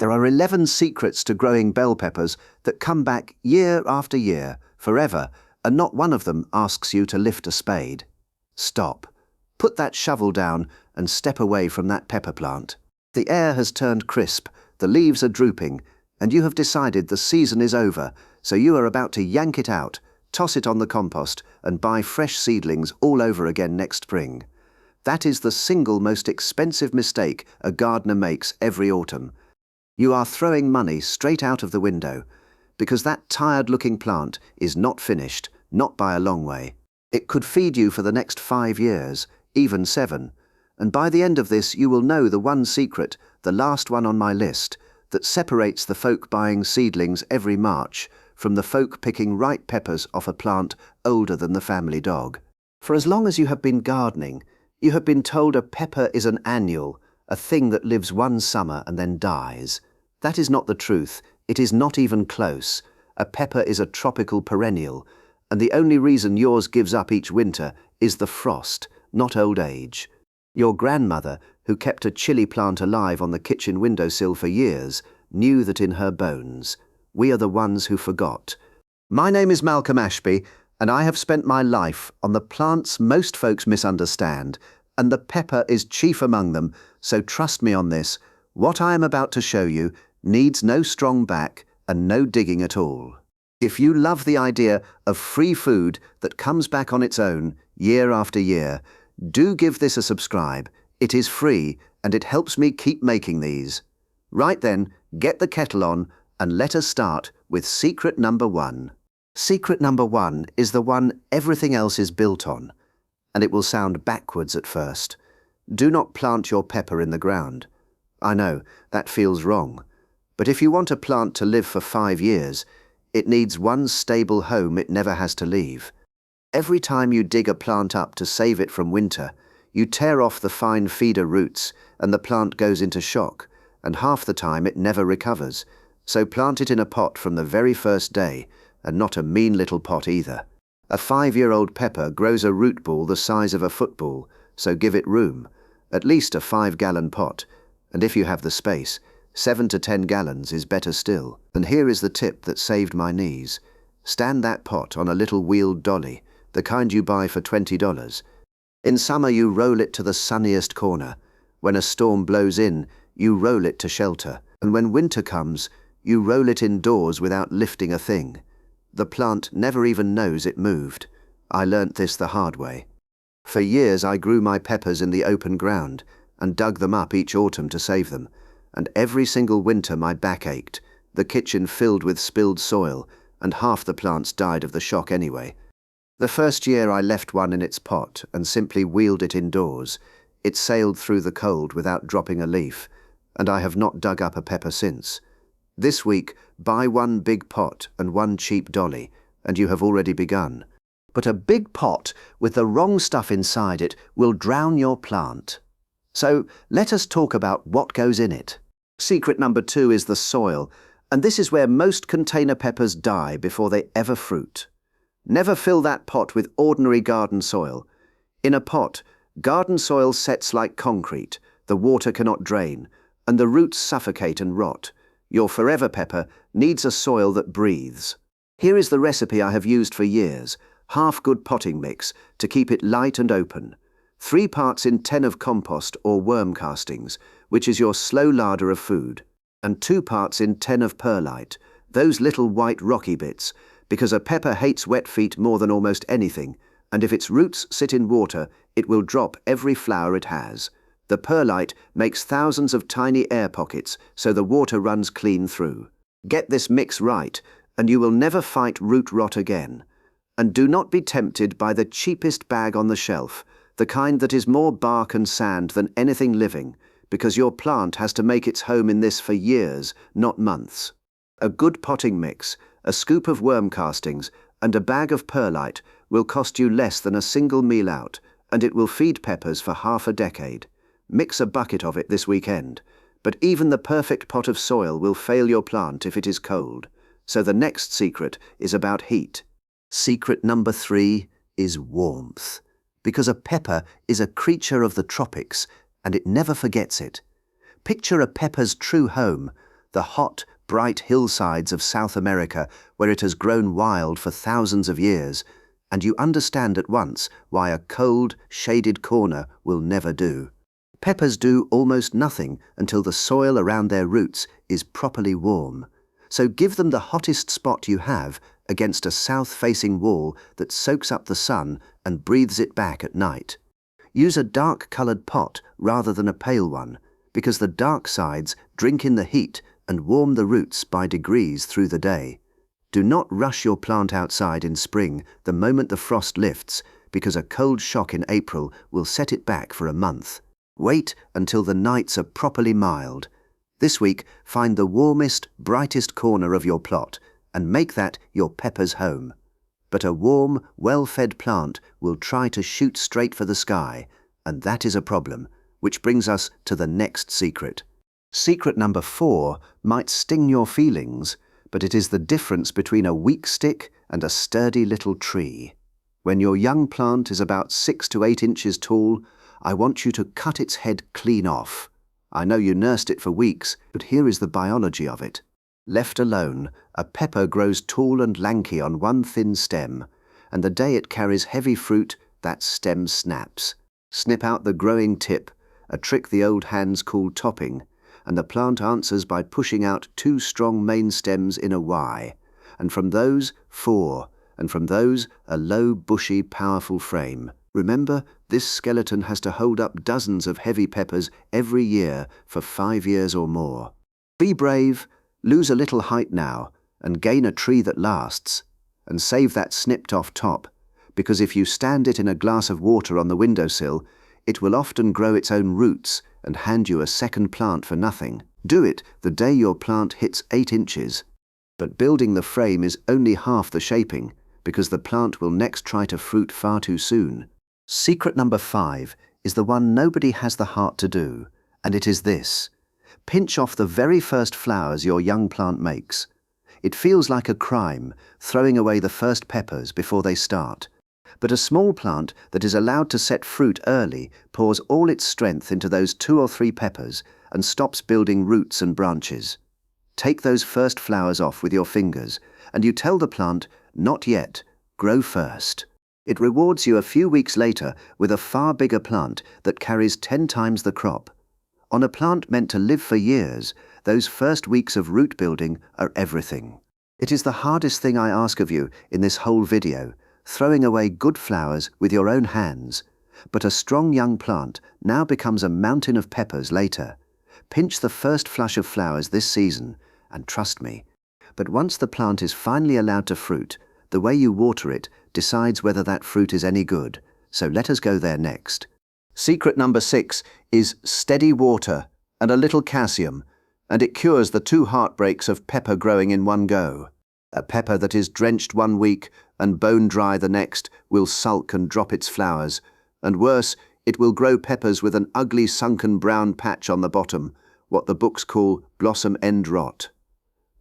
There are 11 secrets to growing bell peppers that come back year after year, forever, and not one of them asks you to lift a spade. Stop. Put that shovel down and step away from that pepper plant. The air has turned crisp, the leaves are drooping, and you have decided the season is over, so you are about to yank it out, toss it on the compost, and buy fresh seedlings all over again next spring. That is the single most expensive mistake a gardener makes every autumn. You are throwing money straight out of the window, because that tired-looking plant is not finished, not by a long way. It could feed you for the next 5 years, even 7, and by the end of this you will know the one secret, the last one on my list, that separates the folk buying seedlings every March from the folk picking ripe peppers off a plant older than the family dog. For as long as you have been gardening, you have been told a pepper is an annual, a thing that lives one summer and then dies. That is not the truth. It is not even close. A pepper is a tropical perennial, and the only reason yours gives up each winter is the frost, not old age. Your grandmother, who kept a chili plant alive on the kitchen windowsill for years, knew that in her bones. We are the ones who forgot. My name is Malcolm Ashby, and I have spent my life on the plants most folks misunderstand, and the pepper is chief among them, so trust me on this. What I am about to show you needs no strong back and no digging at all. If you love the idea of free food that comes back on its own year after year, do give this a subscribe. It is free and it helps me keep making these. Right then, get the kettle on and let us start with secret number 1. Secret number 1 is the one everything else is built on, and it will sound backwards at first. Do not plant your pepper in the ground. I know, that feels wrong. But if you want a plant to live for 5 years, it needs one stable home it never has to leave. Every time you dig a plant up to save it from winter, you tear off the fine feeder roots and the plant goes into shock, and half the time it never recovers. So plant it in a pot from the very first day, and not a mean little pot either. A 5-year-old pepper grows a root ball the size of a football, so give it room, at least a 5-gallon pot, and if you have the space, 7 to 10 gallons is better still. And here is the tip that saved my knees. Stand that pot on a little wheeled dolly, the kind you buy for $20. In summer you roll it to the sunniest corner. When a storm blows in, you roll it to shelter. And when winter comes, you roll it indoors without lifting a thing. The plant never even knows it moved. I learnt this the hard way. For years I grew my peppers in the open ground and dug them up each autumn to save them. And every single winter my back ached, the kitchen filled with spilled soil, and half the plants died of the shock anyway. The first year I left one in its pot and simply wheeled it indoors. It sailed through the cold without dropping a leaf, and I have not dug up a pepper since. This week, buy one big pot and one cheap dolly, and you have already begun. But a big pot with the wrong stuff inside it will drown your plant. So let us talk about what goes in it. Secret number 2 is the soil, and this is where most container peppers die before they ever fruit. Never fill that pot with ordinary garden soil. In a pot, garden soil sets like concrete, the water cannot drain, and the roots suffocate and rot. Your forever pepper needs a soil that breathes. Here is the recipe I have used for years, half-good potting mix to keep it light and open. 3 parts in 10 of compost or worm castings, which is your slow larder of food, and 2 parts in 10 of perlite, those little white rocky bits, because a pepper hates wet feet more than almost anything, and if its roots sit in water, it will drop every flower it has. The perlite makes thousands of tiny air pockets, so the water runs clean through. Get this mix right, and you will never fight root rot again. And do not be tempted by the cheapest bag on the shelf, the kind that is more bark and sand than anything living, because your plant has to make its home in this for years, not months. A good potting mix, a scoop of worm castings, and a bag of perlite will cost you less than a single meal out, and it will feed peppers for half a decade. Mix a bucket of it this weekend, but even the perfect pot of soil will fail your plant if it is cold. So the next secret is about heat. Secret number 3 is warmth, because a pepper is a creature of the tropics, and it never forgets it. Picture a pepper's true home, the hot, bright hillsides of South America where it has grown wild for thousands of years, and you understand at once why a cold, shaded corner will never do. Peppers do almost nothing until the soil around their roots is properly warm. So give them the hottest spot you have against a south-facing wall that soaks up the sun and breathes it back at night. Use a dark-coloured pot rather than a pale one, because the dark sides drink in the heat and warm the roots by degrees through the day. Do not rush your plant outside in spring the moment the frost lifts, because a cold shock in April will set it back for a month. Wait until the nights are properly mild. This week, find the warmest, brightest corner of your plot and make that your pepper's home. But a warm, well-fed plant will try to shoot straight for the sky, and that is a problem, which brings us to the next secret. Secret number 4 might sting your feelings, but it is the difference between a weak stick and a sturdy little tree. When your young plant is about 6 to 8 inches tall, I want you to cut its head clean off. I know you nursed it for weeks, but here is the biology of it. Left alone, a pepper grows tall and lanky on one thin stem, and the day it carries heavy fruit, that stem snaps. Snip out the growing tip, a trick the old hands call topping, and the plant answers by pushing out 2 strong main stems in a Y, and from those 4, and from those a low, bushy, powerful frame. Remember, this skeleton has to hold up dozens of heavy peppers every year for 5 years or more. Be brave, lose a little height now, and gain a tree that lasts, and save that snipped-off top, because if you stand it in a glass of water on the windowsill, it will often grow its own roots and hand you a second plant for nothing. Do it the day your plant hits 8 inches. But building the frame is only half the shaping, because the plant will next try to fruit far too soon. Secret number 5 is the one nobody has the heart to do, and it is this. Pinch off the very first flowers your young plant makes. It feels like a crime, throwing away the first peppers before they start. But a small plant that is allowed to set fruit early pours all its strength into those 2 or 3 peppers and stops building roots and branches. Take those first flowers off with your fingers, and you tell the plant, not yet, grow first. It rewards you a few weeks later with a far bigger plant that carries 10 times the crop. On a plant meant to live for years, those first weeks of root building are everything. It is the hardest thing I ask of you in this whole video, throwing away good flowers with your own hands. But a strong young plant now becomes a mountain of peppers later. Pinch the first flush of flowers this season, and trust me. But once the plant is finally allowed to fruit, the way you water it decides whether that fruit is any good. So let us go there next. Secret number 6 is steady water and a little calcium, and it cures the 2 heartbreaks of pepper growing in one go. A pepper that is drenched one week and bone dry the next will sulk and drop its flowers, and worse, it will grow peppers with an ugly sunken brown patch on the bottom, what the books call blossom end rot.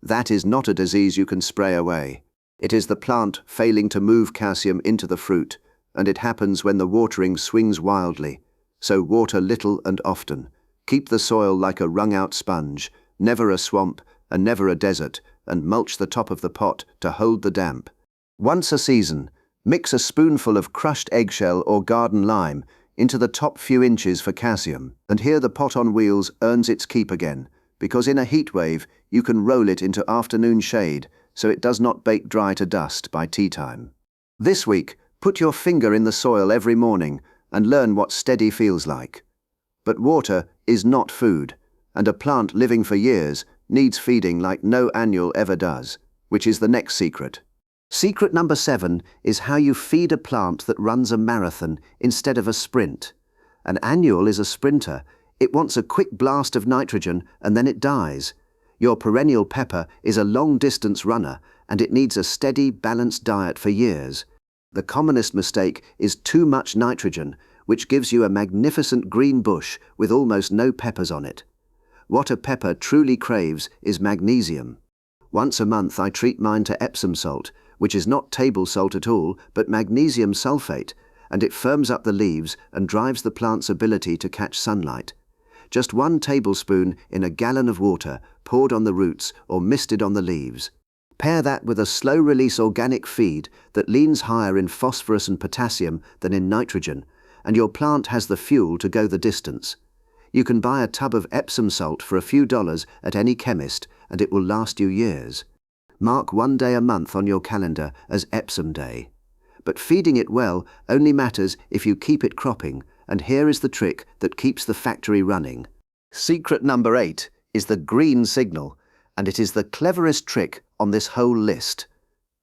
That is not a disease you can spray away. It is the plant failing to move calcium into the fruit, and it happens when the watering swings wildly. So water little and often. Keep the soil like a wrung-out sponge, never a swamp and never a desert, and mulch the top of the pot to hold the damp. Once a season, mix a spoonful of crushed eggshell or garden lime into the top few inches for calcium, and here the pot on wheels earns its keep again, because in a heat wave you can roll it into afternoon shade so it does not bake dry to dust by tea time. This week, put your finger in the soil every morning and learn what steady feels like. But water is not food, and a plant living for years needs feeding like no annual ever does, which is the next secret. Secret number 7 is how you feed a plant that runs a marathon instead of a sprint. An annual is a sprinter. It wants a quick blast of nitrogen and then it dies. Your perennial pepper is a long-distance runner, and it needs a steady, balanced diet for years. The commonest mistake is too much nitrogen, which gives you a magnificent green bush with almost no peppers on it. What a pepper truly craves is magnesium. Once a month I treat mine to Epsom salt, which is not table salt at all, but magnesium sulfate, and it firms up the leaves and drives the plant's ability to catch sunlight. Just 1 tablespoon in a gallon of water poured on the roots or misted on the leaves. Pair that with a slow-release organic feed that leans higher in phosphorus and potassium than in nitrogen, and your plant has the fuel to go the distance. You can buy a tub of Epsom salt for a few dollars at any chemist, and it will last you years. Mark one day a month on your calendar as Epsom Day. But feeding it well only matters if you keep it cropping, and here is the trick that keeps the factory running. Secret number 8 is the green signal, and it is the cleverest trick on this whole list.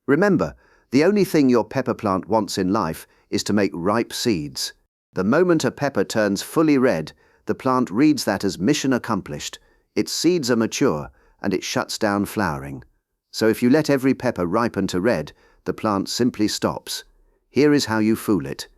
Remember, the only thing your pepper plant wants in life is to make ripe seeds. The moment a pepper turns fully red, the plant reads that as mission accomplished. Its seeds are mature, and it shuts down flowering. So if you let every pepper ripen to red, the plant simply stops. Here is how you fool it.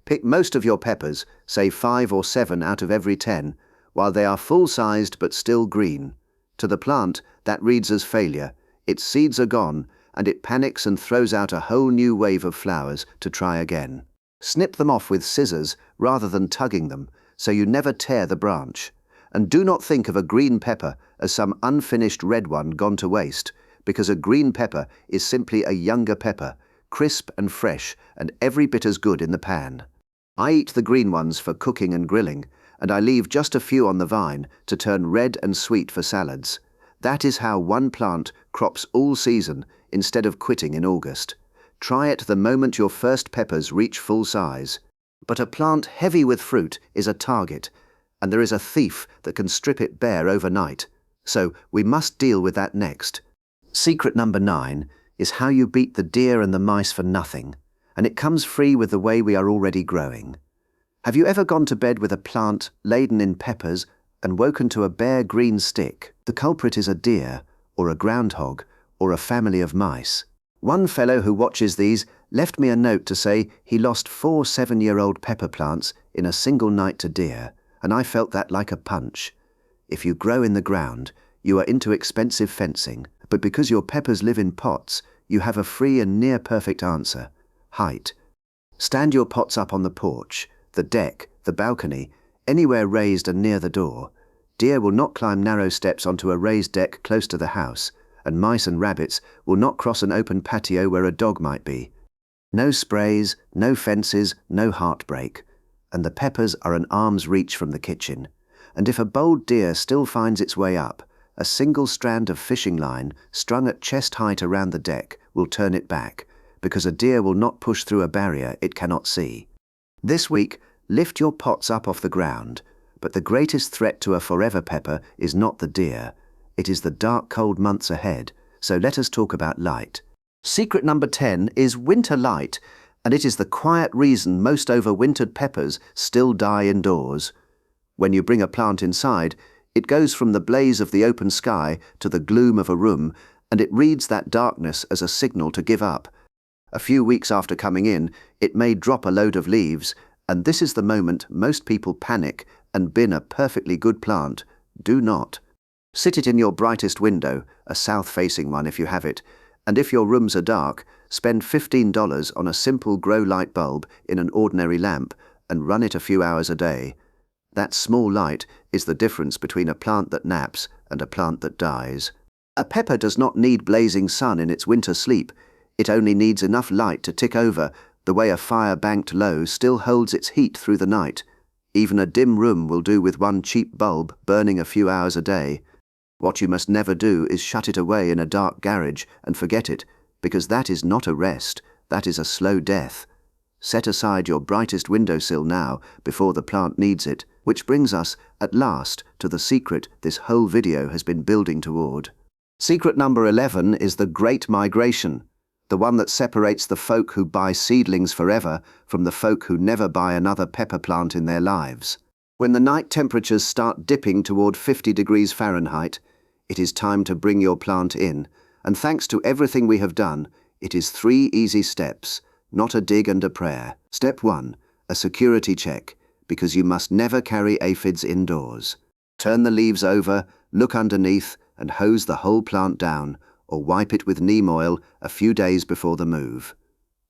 Pick most of your peppers, say 5 or 7 out of every 10, while they are full-sized but still green. To the plant, that reads as failure. Its seeds are gone, and it panics and throws out a whole new wave of flowers to try again. Snip them off with scissors rather than tugging them, so you never tear the branch. And do not think of a green pepper as some unfinished red one gone to waste, because a green pepper is simply a younger pepper, crisp and fresh and every bit as good in the pan. I eat the green ones for cooking and grilling, and I leave just a few on the vine to turn red and sweet for salads. That is how one plant crops all season instead of quitting in August. Try it the moment your first peppers reach full size. But a plant heavy with fruit is a target, and there is a thief that can strip it bare overnight. So we must deal with that next. Secret number 9 is how you beat the deer and the mice for nothing, and it comes free with the way we are already growing. Have you ever gone to bed with a plant laden in peppers and woken to a bare green stick? The culprit is a deer, or a groundhog, or a family of mice. One fellow who watches these left me a note to say he lost 4 7-year-old pepper plants in a single night to deer, and I felt that like a punch. If you grow in the ground, you are into expensive fencing, but because your peppers live in pots, you have a free and near-perfect answer: height. Stand your pots up on the porch, the deck, the balcony, anywhere raised and near the door. Deer will not climb narrow steps onto a raised deck close to the house, and mice and rabbits will not cross an open patio where a dog might be. No sprays, no fences, no heartbreak, and the peppers are an arm's reach from the kitchen. And if a bold deer still finds its way up, a single strand of fishing line strung at chest height around the deck will turn it back, because a deer will not push through a barrier it cannot see. This week, lift your pots up off the ground, but the greatest threat to a forever pepper is not the deer. It is the dark, cold months ahead, so let us talk about light. Secret number 10 is winter light, and it is the quiet reason most overwintered peppers still die indoors. When you bring a plant inside, it goes from the blaze of the open sky to the gloom of a room, and it reads that darkness as a signal to give up. A few weeks after coming in, it may drop a load of leaves, and this is the moment most people panic and bin a perfectly good plant. Do not. Sit it in your brightest window, a south-facing one if you have it, and if your rooms are dark, spend $15 on a simple grow light bulb in an ordinary lamp and run it a few hours a day. That small light is the difference between a plant that naps and a plant that dies. A pepper does not need blazing sun in its winter sleep. It only needs enough light to tick over, the way a fire banked low still holds its heat through the night. Even a dim room will do with one cheap bulb burning a few hours a day. What you must never do is shut it away in a dark garage and forget it, because that is not a rest, that is a slow death. Set aside your brightest windowsill now, before the plant needs it, which brings us, at last, to the secret this whole video has been building toward. Secret number 11 is the Great Migration, the one that separates the folk who buy seedlings forever from the folk who never buy another pepper plant in their lives. When the night temperatures start dipping toward 50 degrees Fahrenheit, it is time to bring your plant in, and thanks to everything we have done, it is 3 easy steps, not a dig and a prayer. Step 1, a security check, because you must never carry aphids indoors. Turn the leaves over, look underneath, and hose the whole plant down, or wipe it with neem oil a few days before the move.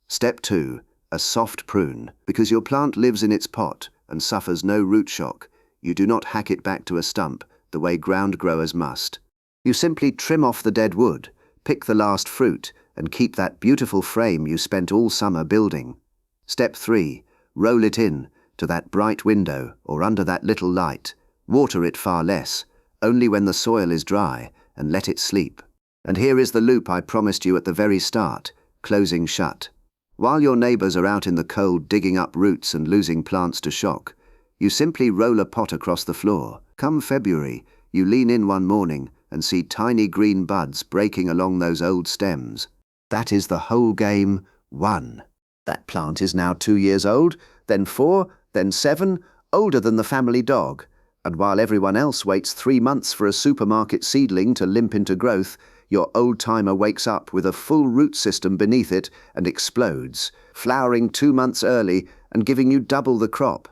Step 2, a soft prune, because your plant lives in its pot and suffers no root shock. You do not hack it back to a stump, the way ground growers must. You simply trim off the dead wood, pick the last fruit, and keep that beautiful frame you spent all summer building. Step 3. Roll it in to that bright window or under that little light. Water it far less, only when the soil is dry, and let it sleep. And here is the loop I promised you at the very start, closing shut. While your neighbours are out in the cold digging up roots and losing plants to shock, you simply roll a pot across the floor. Come February, you lean in one morning and see tiny green buds breaking along those old stems. That is the whole game won. That plant is now 2 years old, then 4, then 7, older than the family dog. And while everyone else waits 3 months for a supermarket seedling to limp into growth, your old-timer wakes up with a full root system beneath it and explodes, flowering 2 months early and giving you double the crop.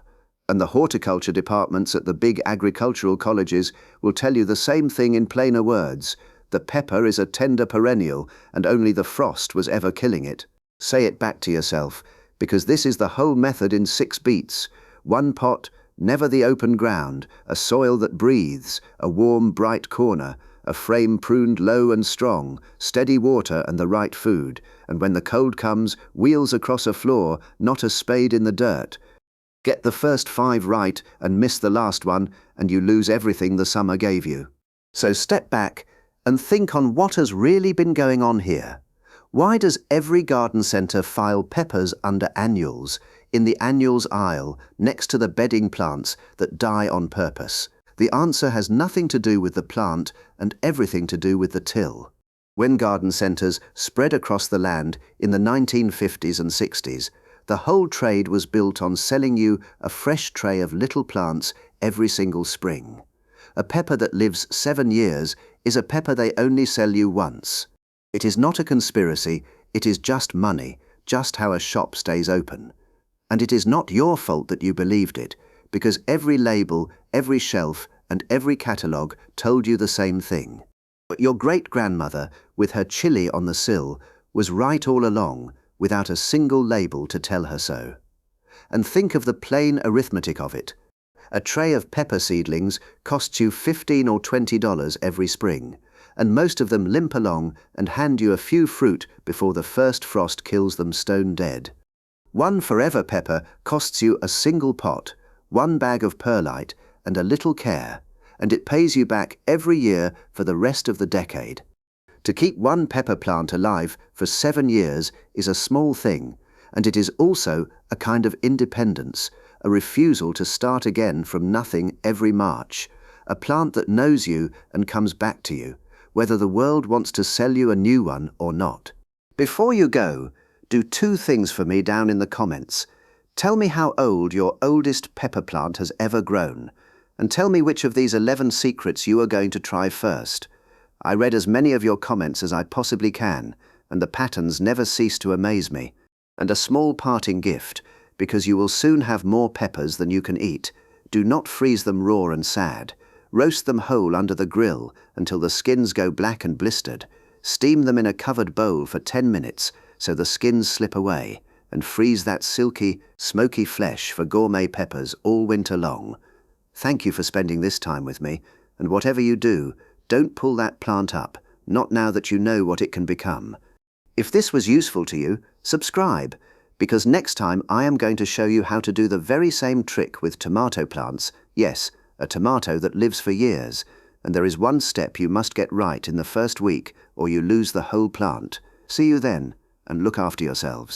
And the horticulture departments at the big agricultural colleges will tell you the same thing in plainer words. The pepper is a tender perennial, and only the frost was ever killing it. Say it back to yourself, because this is the whole method in 6 beats. 1 pot, never the open ground, a soil that breathes, a warm, bright corner, a frame pruned low and strong, steady water and the right food, and when the cold comes, wheels across a floor, not a spade in the dirt. Get the first 5 right and miss the last one, and you lose everything the summer gave you. So step back and think on what has really been going on here. Why does every garden centre file peppers under annuals, in the annuals aisle, next to the bedding plants that die on purpose? The answer has nothing to do with the plant and everything to do with the till. When garden centres spread across the land in the 1950s and 60s, the whole trade was built on selling you a fresh tray of little plants every single spring. A pepper that lives 7 years is a pepper they only sell you once. It is not a conspiracy, it is just money, just how a shop stays open. And it is not your fault that you believed it, because every label, every shelf, and every catalogue told you the same thing. But your great-grandmother, with her chili on the sill, was right all along, without a single label to tell her so. And think of the plain arithmetic of it. A tray of pepper seedlings costs you $15 or $20 every spring, and most of them limp along and hand you a few fruit before the first frost kills them stone dead. 1 forever pepper costs you a single pot, 1 bag of perlite, and a little care, and it pays you back every year for the rest of the decade. To keep 1 pepper plant alive for 7 years is a small thing, and it is also a kind of independence, a refusal to start again from nothing every March, a plant that knows you and comes back to you, whether the world wants to sell you a new one or not. Before you go, do 2 things for me down in the comments. Tell me how old your oldest pepper plant has ever grown, and tell me which of these 11 secrets you are going to try first. I read as many of your comments as I possibly can, and the patterns never cease to amaze me. And a small parting gift, because you will soon have more peppers than you can eat. Do not freeze them raw and sad. Roast them whole under the grill until the skins go black and blistered. Steam them in a covered bowl for 10 minutes so the skins slip away, and freeze that silky, smoky flesh for gourmet peppers all winter long. Thank you for spending this time with me, and whatever you do, don't pull that plant up, not now that you know what it can become. If this was useful to you, subscribe, because next time I am going to show you how to do the very same trick with tomato plants. Yes, a tomato that lives for years, and there is 1 step you must get right in the first week or you lose the whole plant. See you then, and look after yourselves.